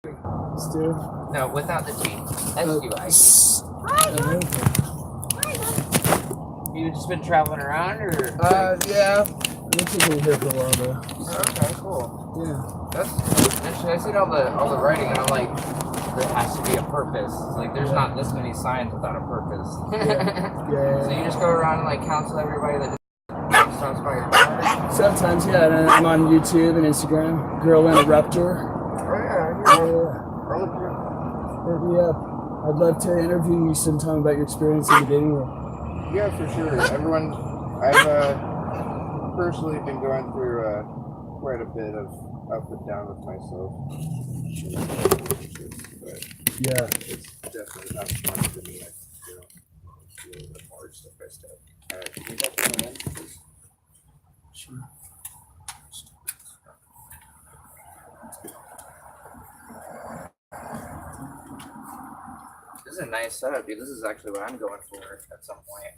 Stu? No, without the T. S-U-I. You just been traveling around, or? Yeah. I've been here for a while, though. Oh, okay, cool. Yeah. That's actually, I seen all the writing, and I'm like, there has to be a purpose. Like, there's not this many signs without a purpose. Yeah. So you just go around and like counsel everybody that just stops by your car? Sometimes, yeah. And I'm on YouTube and Instagram. Girl Interrupter. Hit me up. I'd love to interview you sometime about your experience in the dating world. Yeah, for sure. I've personally been going through quite a bit of up and down with myself. But yeah, it's definitely not fun for me. Doing the hard step by step. Can you help me in, please? Sure. This is a nice setup, dude. This is actually what I'm going for at some point.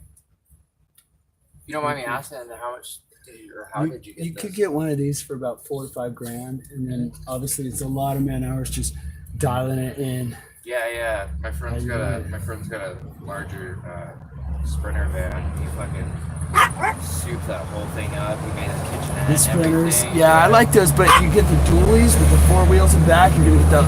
You don't mind me asking, how much did you, or how did you get You this? could get one of these for about $4 to $5 grand, and then obviously it's a lot of man hours just dialing it in. Yeah. My friend's got a larger Sprinter van. He fucking souped that whole thing up. He made his kitchenette. The Sprinters, everything. yeah, I like those, but you get the dualies with the 4 wheels in back. You're gonna get the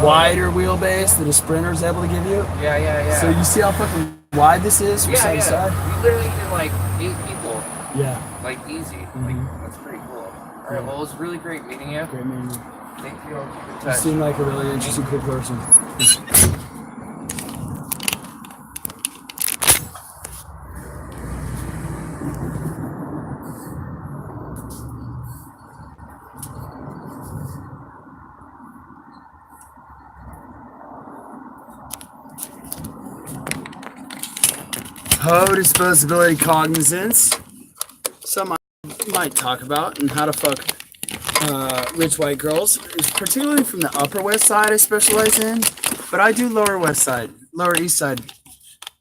wider wheelbase that a Sprinter's able to give you. Yeah. So you see how fucking wide this is from side to side? You literally get like 8 people. Yeah. Like easy. Like that's pretty cool. All right. Well, it was really great meeting you. Great meeting you. Thank you. I'll keep in You touch. seem like a really interesting, cool person. Disposability, Cognizance. Some I might talk about, and how to fuck rich white girls, particularly from the Upper West Side I specialize in, but I do Lower West Side, Lower East Side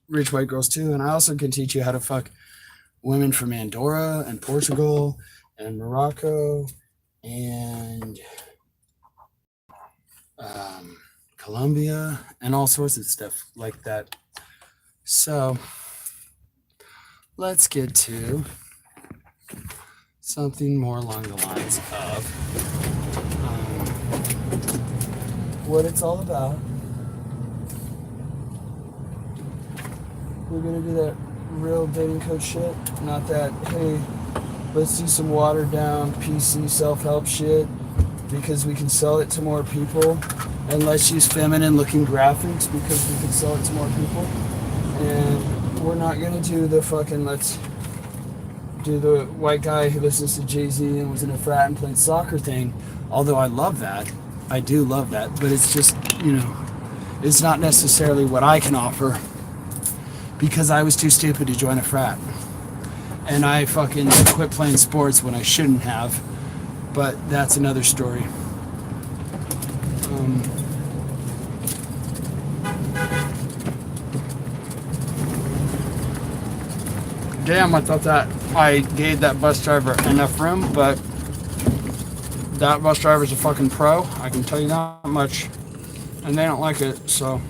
rich white girls too, and I also can teach you how to fuck women from Andorra and Portugal and Morocco and Colombia and all sorts of stuff like that. So let's get to something more along the lines of what it's all about. We're gonna do that real dating coach shit, not that, hey, let's do some watered down PC self-help shit because we can sell it to more people, and let's use feminine looking graphics because we can sell it to more people. And we're not gonna do the fucking let's do the white guy who listens to Jay-Z and was in a frat and played soccer thing, although I love that. I do love that, but it's just, it's not necessarily what I can offer because I was too stupid to join a frat. And I fucking quit playing sports when I shouldn't have, but that's another story. Damn, I thought that I gave that bus driver enough room, but that bus driver's a fucking pro. I can tell you that much. And they don't like it, so.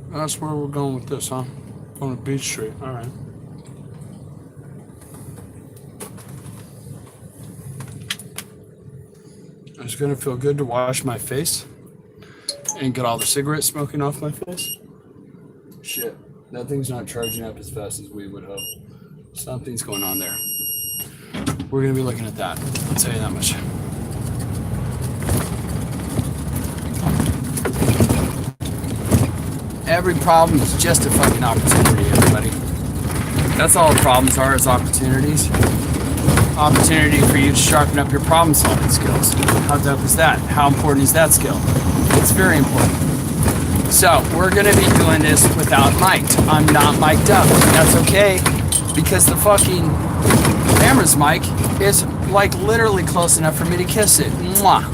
That's where we're going with this, huh? On the Beach Street. All right. It's gonna feel good to wash my face and get all the cigarette smoking off my face. Shit, that thing's not charging up as fast as we would hope. Something's going on there. We're gonna be looking at that. I'll tell you that much. Every problem is just a fucking opportunity, everybody. That's all the problems are, is opportunities. Opportunity for you to sharpen up your problem solving skills. How dope is that? How important is that skill? It's very important. So we're gonna be doing this without mic'd. I'm not mic'd up. That's okay, because the fucking camera's mic is like literally close enough for me to kiss it. Mwah.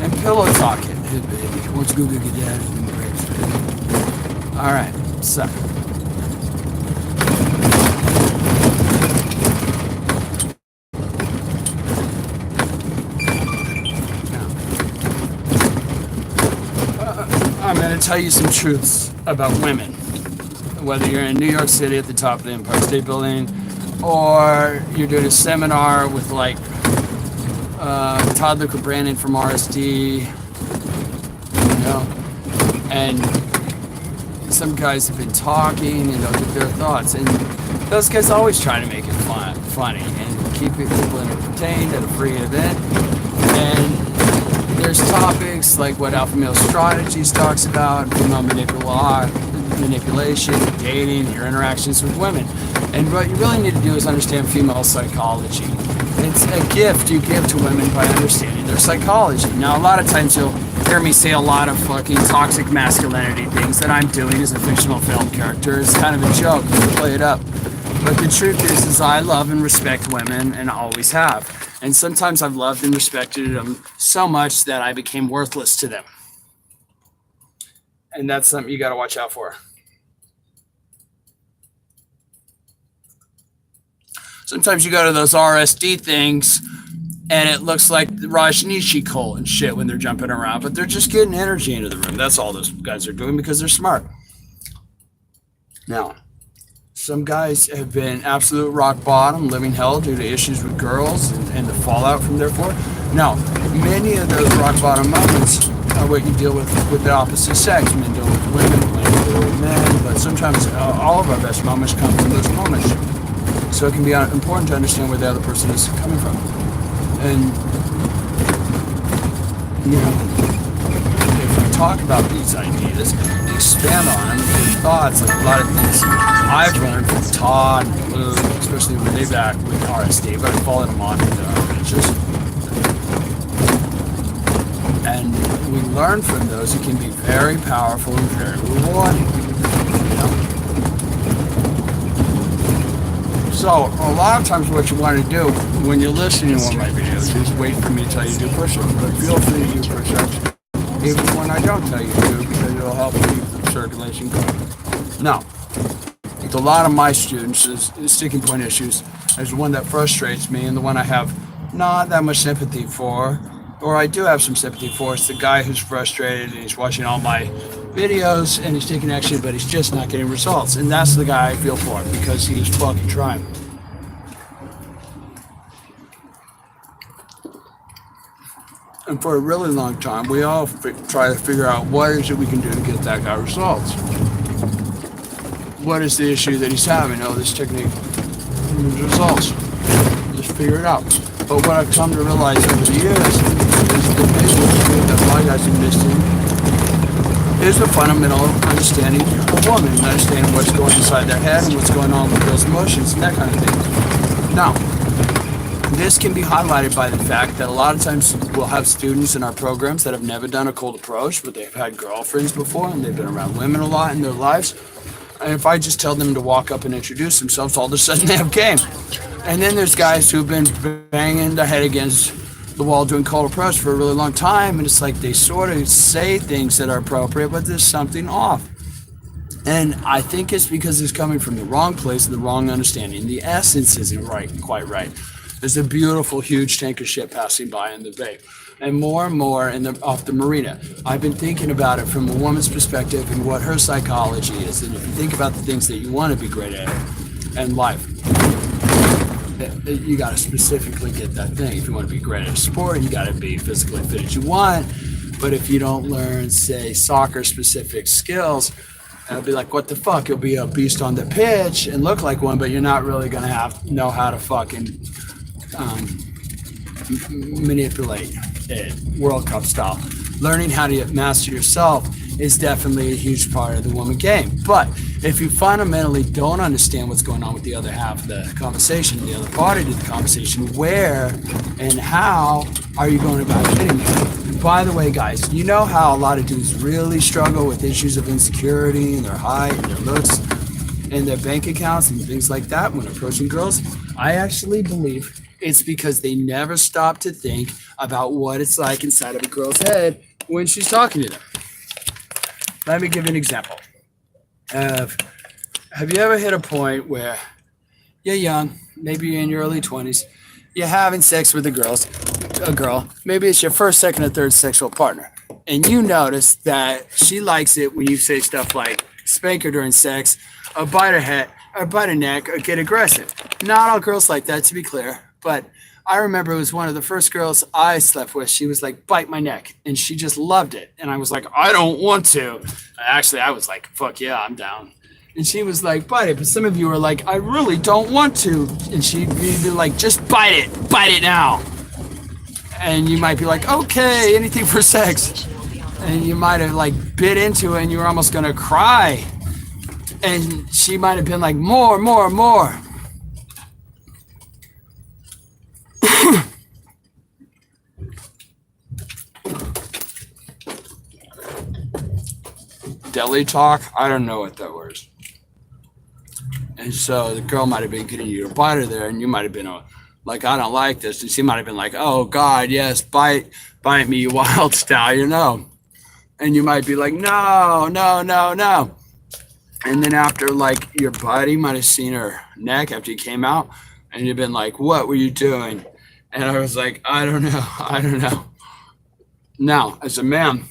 And pillow talk it. Hey baby, why don't you go get that? Alright, so tell you some truths about women. Whether you're in New York City at the top of the Empire State Building, or you're doing a seminar with like Todd Luca Brandon from RSD, you know, and some guys have been talking and they'll give their thoughts, and those guys always try to make it funny and keep people entertained at a free event. And there's topics like what Alpha Male Strategies talks about, female manipulation, dating, your interactions with women. And what you really need to do is understand female psychology. It's a gift you give to women by understanding their psychology. Now, a lot of times you'll hear me say a lot of fucking toxic masculinity things that I'm doing as a fictional film character. It's kind of a joke to play it up. But the truth is I love and respect women and always have. And sometimes I've loved and respected them so much that I became worthless to them. And that's something you got to watch out for. Sometimes you go to those RSD things and it looks like Rajneeshi Cole and shit when they're jumping around, but they're just getting energy into the room. That's all those guys are doing because they're smart. Now, some guys have been absolute rock bottom, living hell due to issues with girls and the fallout from therefore. Now, many of those rock bottom moments are what you deal with the opposite sex. Men deal with women, women deal with men, but sometimes all of our best moments come from those moments. So it can be important to understand where the other person is coming from. And, you know, if we talk about these ideas, expand on them, with thoughts, like a lot of things I've learned from Todd and Luke, especially when they back with RSD, but I followed them on into our pages. And we learn from those. It can be very powerful and very rewarding. You know? So a lot of times what you want to do when you're listening to one of my videos is wait for me to tell you to do push-ups. But feel free to do push-ups even when I don't tell you to, because it'll help keep the circulation going. Now, with a lot of my students, is sticking point issues is one that frustrates me and the one I have not that much sympathy for, or I do have some sympathy for. It's the guy who's frustrated and he's watching all my videos and he's taking action, but he's just not getting results. And that's the guy I feel for because he's fucking trying. And for a really long time, we all try to figure out what is it we can do to get that guy results. What is the issue that he's having? Oh, this technique results. Just figure it out. But what I've come to realize over the years is the biggest thing that my guys are missing is a fundamental understanding of women, understanding what's going inside their head and what's going on with those emotions and that kind of thing. Now, this can be highlighted by the fact that a lot of times we'll have students in our programs that have never done a cold approach, but they've had girlfriends before and they've been around women a lot in their lives. And if I just tell them to walk up and introduce themselves, all of a sudden they have game. And then there's guys who've been banging their head against the wall doing cold approach for a really long time, and it's like they sort of say things that are appropriate, but there's something off. And I think it's because it's coming from the wrong place, the wrong understanding. The essence isn't quite right. There's a beautiful, huge tanker ship passing by in the bay, and more off the marina. I've been thinking about it from a woman's perspective and what her psychology is. And if you think about the things that you want to be great at in life, you got to specifically get that thing. If you want to be great at a sport, you got to be physically fit as you want. But if you don't learn, say, soccer-specific skills, it'll be like, what the fuck? You'll be a beast on the pitch and look like one, but you're not really going to know how to fucking manipulate it, World Cup style. Learning how to master yourself is definitely a huge part of the woman game. But if you fundamentally don't understand what's going on with the other half of the conversation, the other party to the conversation, where and how are you going about getting there? And by the way, guys, you know how a lot of dudes really struggle with issues of insecurity and their height and their looks and their bank accounts and things like that when approaching girls? I actually believe it's because they never stop to think about what it's like inside of a girl's head when she's talking to them. Let me give you an example. Have you ever hit a point where you're young, maybe you're in your early 20s, you're having sex with a girl, maybe it's your first, second, or third sexual partner. and you notice that she likes it when you say stuff like spank her during sex, or bite her head, or bite her neck, or get aggressive. Not all girls like that, to be clear, but I remember it was one of the first girls I slept with. She was like, bite my neck, and she just loved it. And I was like, I don't want to. Actually, I was like, fuck yeah, I'm down. And she was like, bite it. But some of you are like, I really don't want to. And she'd be like, just bite it now. And you might be like, okay, anything for sex. And you might have like bit into it and you were almost gonna cry. And she might have been like, more. Deli talk, I don't know what that was. And so the girl might have been getting you to bite her there, and you might have been like, I don't like this. And she might have been like, oh God, yes, bite me, you wild stallion, no. And you might be like, no. And then after, like, your buddy might have seen her neck after you came out, and you've been like, what were you doing? And I was like, I don't know. Now, as a man,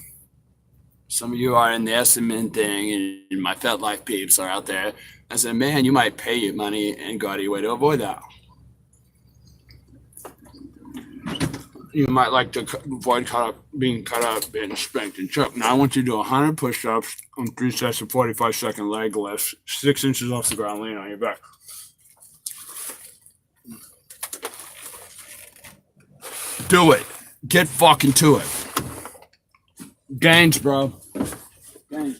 some of you are in the S&M thing, and my Fed Life peeps are out there. As a man, you might pay your money and go out of your way to avoid that. You might like to avoid being cut up and spanked and choked. Now, I want you to do 100 push-ups on 3 sets of 45-second leg lifts, 6 inches off the ground, lean on your back. Do it. Get fucking to it. Gains, bro. Gains.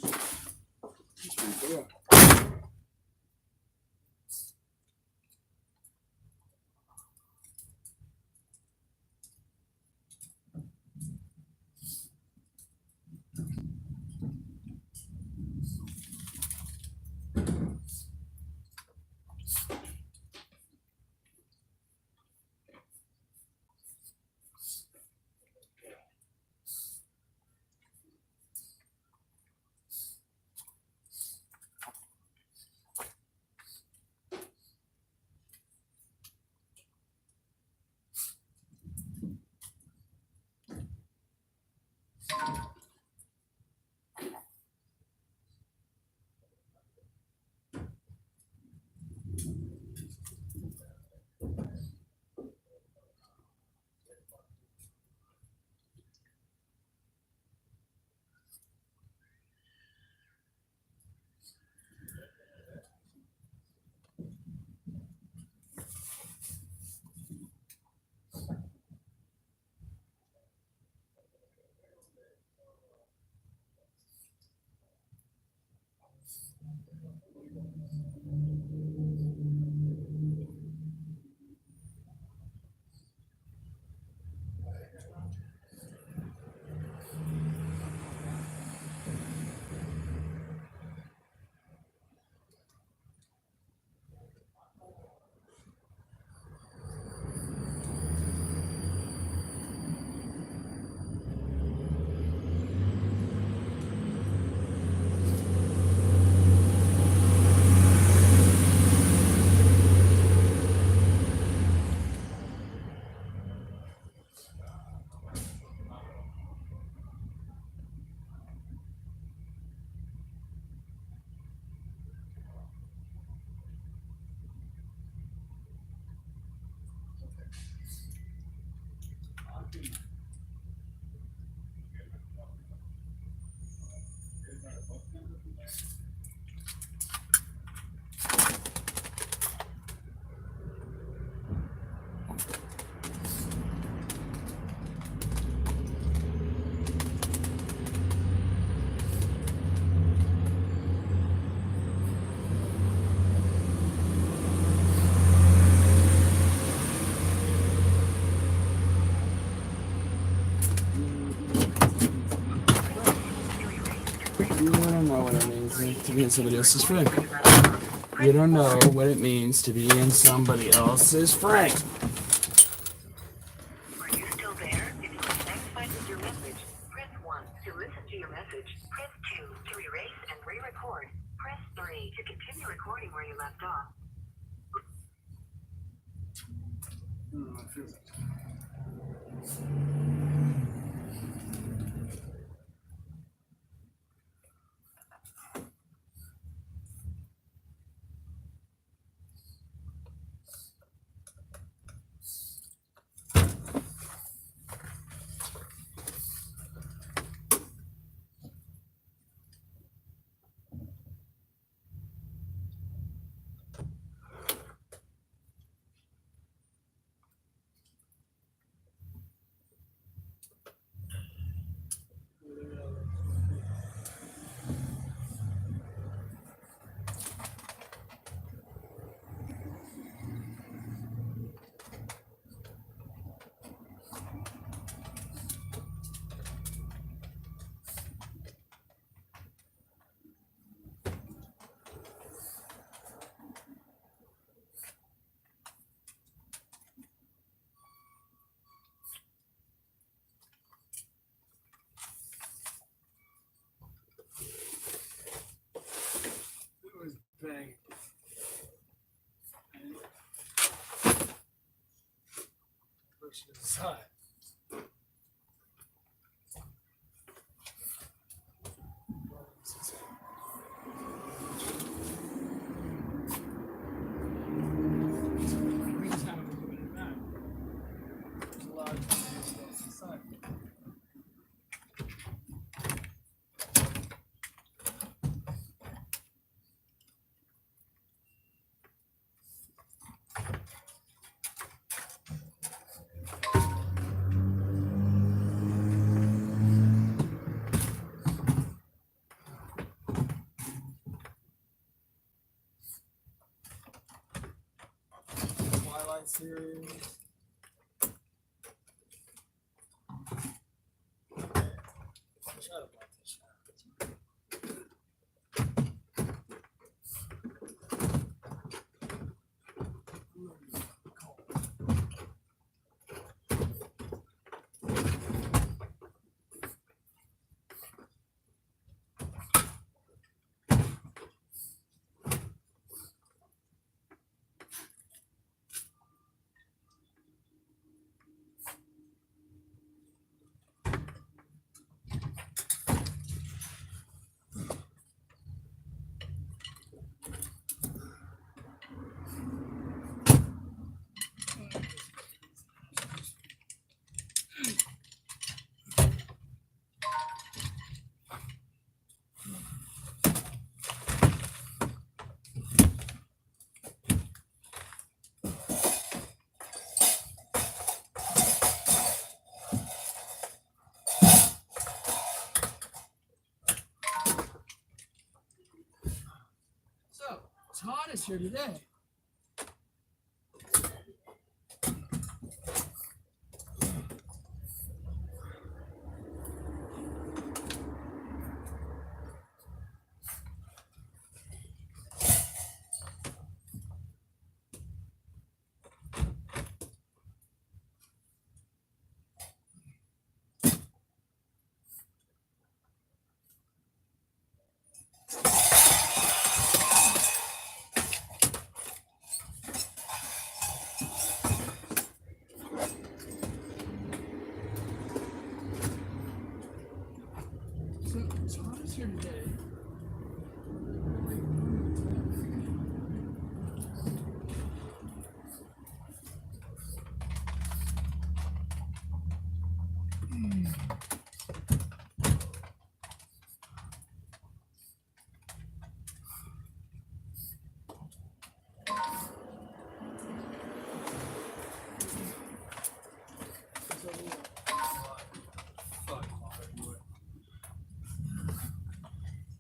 You don't know what it means to be in somebody else's frame. You don't know what it means to be in somebody else's frame. Are you still there? If you are satisfied with your message, press 1 to listen to your message. Press 2 to erase and re-record. Press 3 to continue recording where you left off. she goes inside. We just haven't been doing it back. There's a lot of stuff inside. Twilight series. Shut up, Todd is here today. Todd is here today.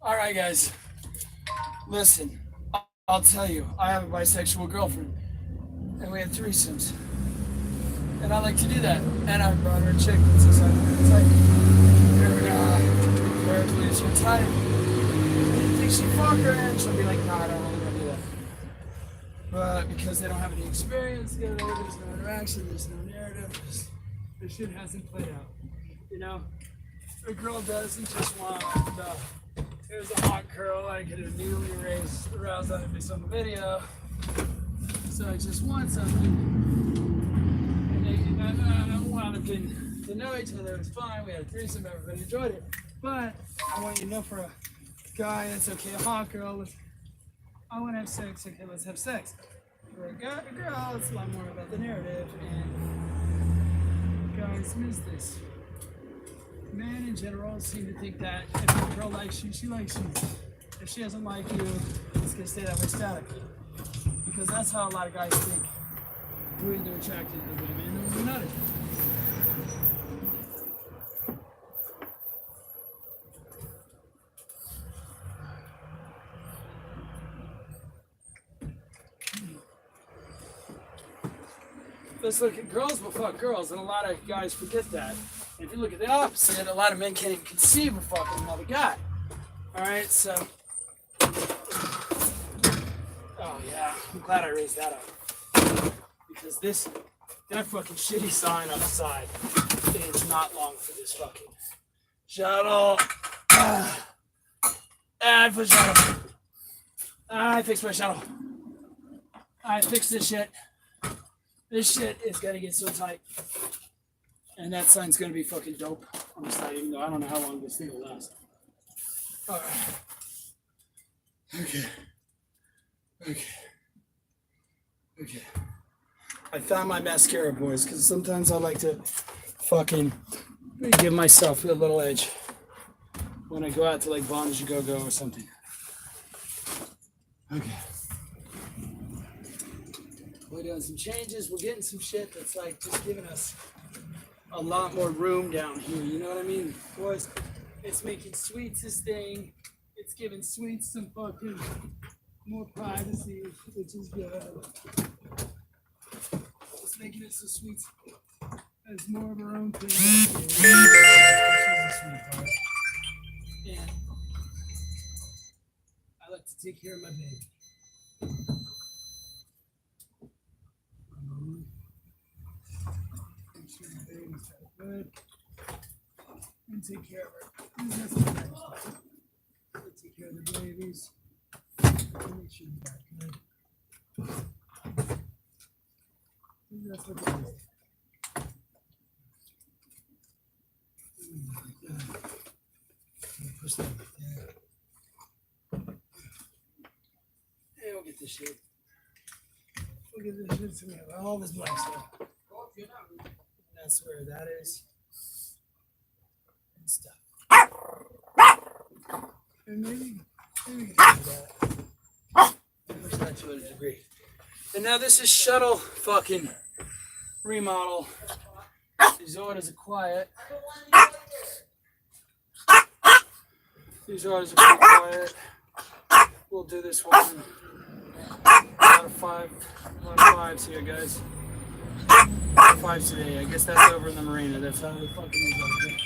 All right, guys. Listen, I'll tell you, I have a bisexual girlfriend, and we had threesomes, and I like to do that. And I brought her a chick that's a type. It's your type. You think she fuck her, and she'll be like, no, I don't really want to do that. But because they don't have any experience together, there's no interaction, there's no narrative, the shit hasn't played out. You know, a girl doesn't just want here's a hot girl I get a newly raised aroused out of me on the video. So I just want something. And I wound up getting to know each other. It was fine. We had a threesome. Everybody enjoyed it. But I want you to know, for a guy, it's okay. A hot girl, I want to have sex. Okay, let's have sex. For a girl, it's a lot more about the narrative. And guys miss this. Men in general seem to think that if a girl likes you, she likes you. If she doesn't like you, it's gonna stay that way statically. Because that's how a lot of guys think. We're either attracted to women or we're not attracted. Let's look at girls will fuck girls, and a lot of guys forget that. And if you look at the opposite, a lot of men can't even conceive of fucking another guy. Alright, so. Oh yeah, I'm glad I raised that up. Because that fucking shitty sign on the side is not long for this fucking shuttle. I put shuttle. I fixed my shuttle. I fixed this shit. This shit is gonna get so tight. And that sign's gonna be fucking dope on the side, even though I don't know how long this thing will last. Alright. Okay. I found my mascara, boys, because sometimes I like to fucking give myself a little edge when I go out to like Bondage Go-Go or something. Okay. We're doing some changes. We're getting some shit that's like just giving us a lot more room down here. You know what I mean? Boys, it's making Sweets this thing. It's giving Sweets some fucking more privacy, which is good. It's making it so Sweets has more of her own thing. She's a sweetheart. And I like to take care of my baby. Make sure the baby's good. And take care of her. That's what I do. Take care of the babies. Make sure you got good. That's what it is. Push that like that. Hey, we'll get this shit. We'll get this shit so we have all this black stuff. And that's where that is. And stuff. And maybe we can do that. Push that to a degree. And now this is shuttle fucking remodel. These orders are quiet. These orders are pretty quiet. We'll do this one. Out of five. A lot of fives here, guys. Five today. I guess that's over in the marina. That's how the fucking is over here.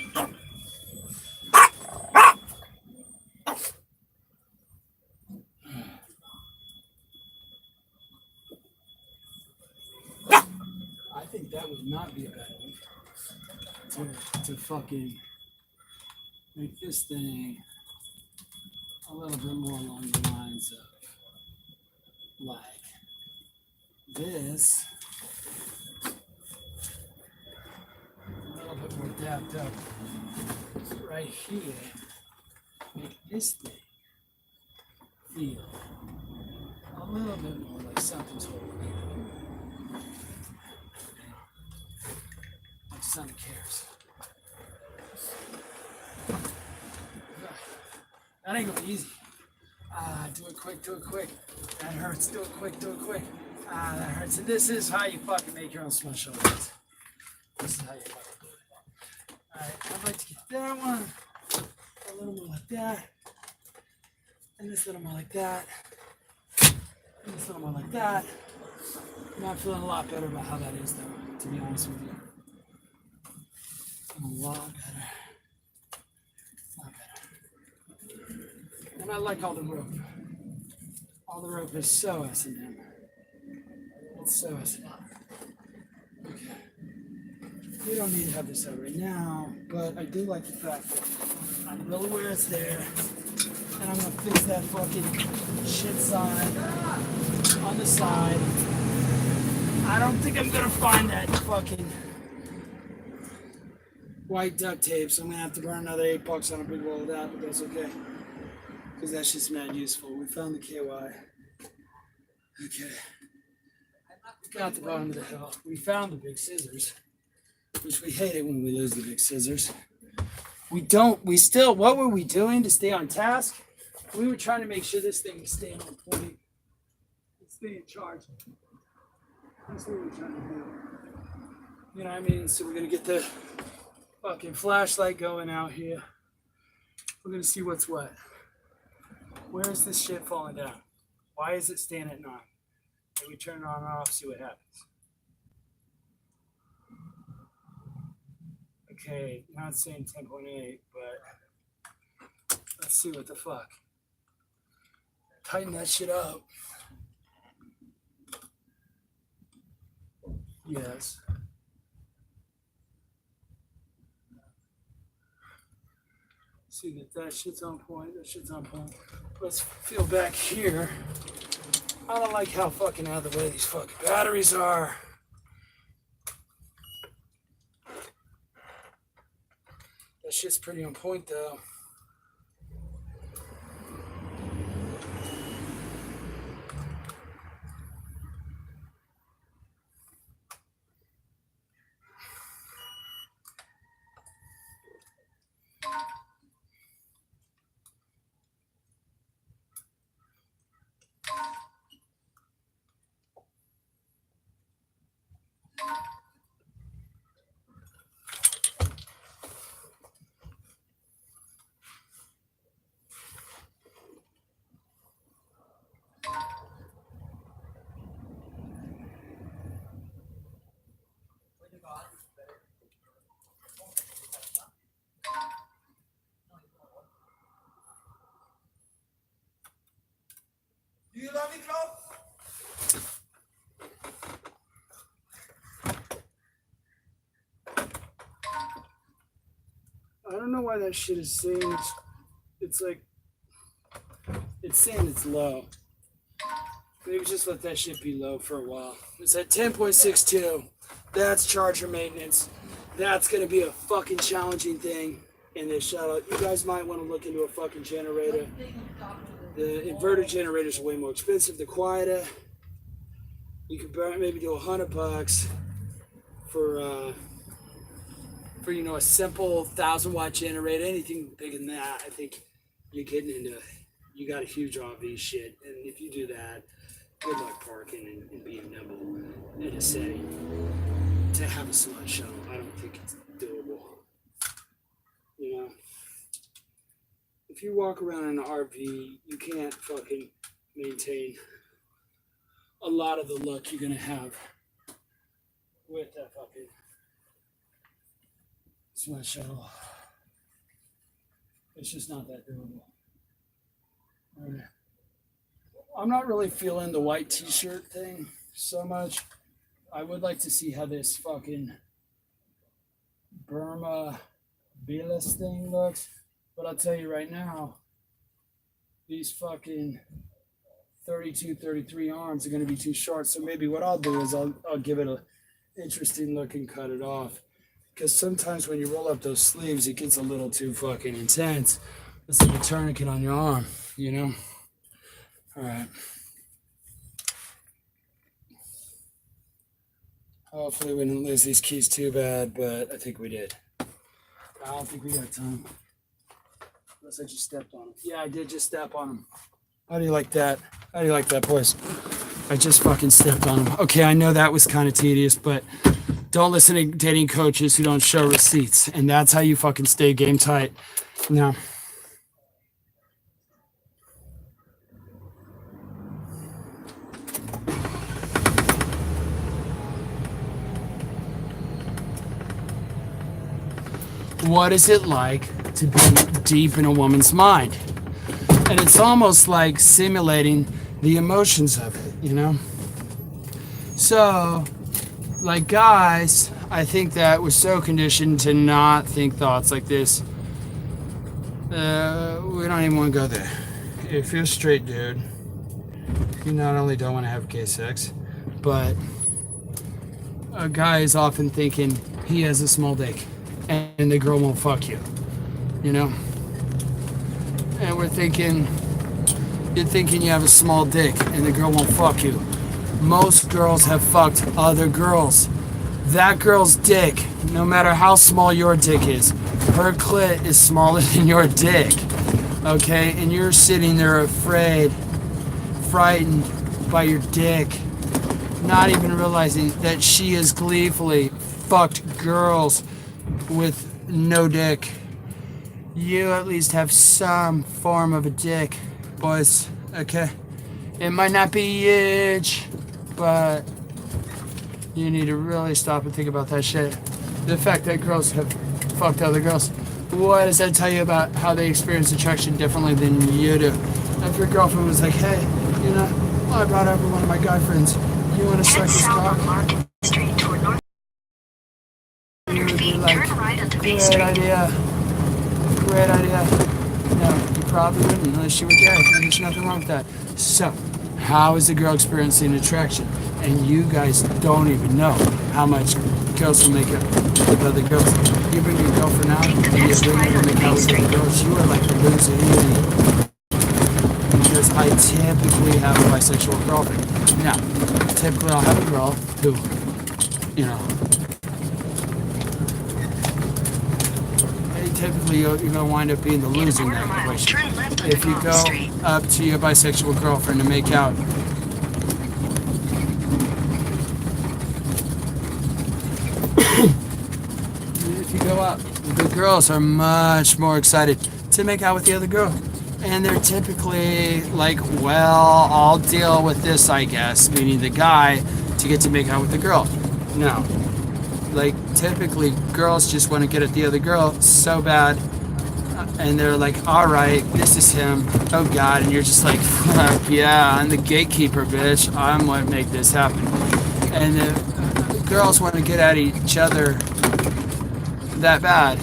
I think that would not be a bad one to fucking make this thing a little bit more along the lines of like this, a little bit more dapped up right here. Make this thing feel a little bit more like something's holding it. Like something cares. That ain't gonna be easy. Do it quick, do it quick. That hurts, do it quick, do it quick. That hurts. And this is how you fucking make your own small shoulders. This is how you fucking do it. Alright, I'd like to get that one a little more like that. And this little more like that. And this little more like that. Now I'm feeling a lot better about how that is though, to be honest with you. A lot better. And I like all the rope. All the rope is so S&M. It's so S&M. Okay. We don't need to have this out right now, but I do like the fact that I'm really aware it's there. And I'm going to fix that fucking shit sign on the side. I don't think I'm going to find that fucking white duct tape, so I'm going to have to burn another $8 on a big roll of that, but that's okay. Because that's just mad useful. We found the KY. Okay. Got the bottom of the hill. We found the big scissors, which we hate it when we lose the big scissors. What were we doing to stay on task? We were trying to make sure this thing was staying on point. Stay in charge. That's what we were trying to do. You know what I mean? So we're going to get the fucking flashlight going out here. We're going to see what's what. Where is this shit falling down? Why is it staying at 9? And we turn it on and off, see what happens. Okay, now it's saying 10.8, but let's see what the fuck. Tighten that shit up. Yes. See that shit's on point, that shit's on point. Let's feel back here. I don't like how fucking out of the way these fucking batteries are. That shit's pretty on point, though. Do you love me, Claude? I don't know why that shit is saying it's like it's saying it's low. Maybe just let that shit be low for a while. It's at 10.62. That's charger maintenance. That's gonna be a fucking challenging thing in this shuttle. You guys might want to look into a fucking generator. The inverter generators are way more expensive. The quieter, you could maybe do $100 for you know, a simple 1,000-watt generator. Anything bigger than that, I think you're getting into, you got a huge RV shit. And if you do that, good luck parking and being nimble in a setting. To have a smart shuttle, I don't think it's doable. You know, if you walk around in an RV, you can't fucking maintain a lot of the look you're gonna have with that fucking smart shuttle. It's just not that doable. Alright. I'm not really feeling the white t-shirt thing so much. I would like to see how this fucking Burma Belis thing looks. But I'll tell you right now, these fucking 32, 33 arms are going to be too short. So maybe what I'll do is I'll give it a interesting look and cut it off. Because sometimes when you roll up those sleeves, it gets a little too fucking intense. It's like a tourniquet on your arm, you know? All right. Hopefully we didn't lose these keys too bad, but I think we did. I don't think we got time. Unless I just stepped on them. Yeah, I did just step on them. How do you like that? How do you like that, boys? I just fucking stepped on them. Okay, I know that was kind of tedious, but don't listen to dating coaches who don't show receipts. And that's how you fucking stay game tight. Now, what is it like to be deep in a woman's mind? And it's almost like simulating the emotions of it, you know? So, like guys, I think that we're so conditioned to not think thoughts like this. We don't even want to go there. If you're a straight dude, you not only don't want to have gay sex, but a guy is often thinking he has a small dick and the girl won't fuck you, you know? And we're thinking, you're thinking you have a small dick and the girl won't fuck you. Most girls have fucked other girls. That girl's dick, no matter how small your dick is, her clit is smaller than your dick, okay? And you're sitting there afraid, frightened by your dick, not even realizing that she has gleefully fucked girls with no dick. You at least have some form of a dick, boys, okay? It might not be huge, but you need to really stop and think about that shit. The fact that girls have fucked other girls, what does that tell you about how they experience attraction differently than you do? If your girlfriend was like, hey, you know, well, I brought over one of my guy friends. You want to suck his cock? You would be like, great idea. Great idea. No, you probably wouldn't unless you were gay. And there's nothing wrong with that. So, How is the girl experiencing attraction? And you guys don't even know how much girls will make up with other girls. You bring your girlfriend out and you bring her to make out with other girls, you are like a loser idiot. Because I typically have a bisexual girlfriend. Now, typically I'll have a girl who, you know, typically you're going to wind up being the loser in that equation. If you go up to your bisexual girlfriend to make out, if you go up, the girls are much more excited to make out with the other girl. And they're typically like, well, I'll deal with this, I guess, meaning the guy, to get to make out with the girl. No. Like, typically, girls just want to get at the other girl so bad, and they're like, alright, this is him, oh god, and you're just like, fuck yeah, I'm the gatekeeper, bitch, I'm what make this happen. And the girls want to get at each other that bad,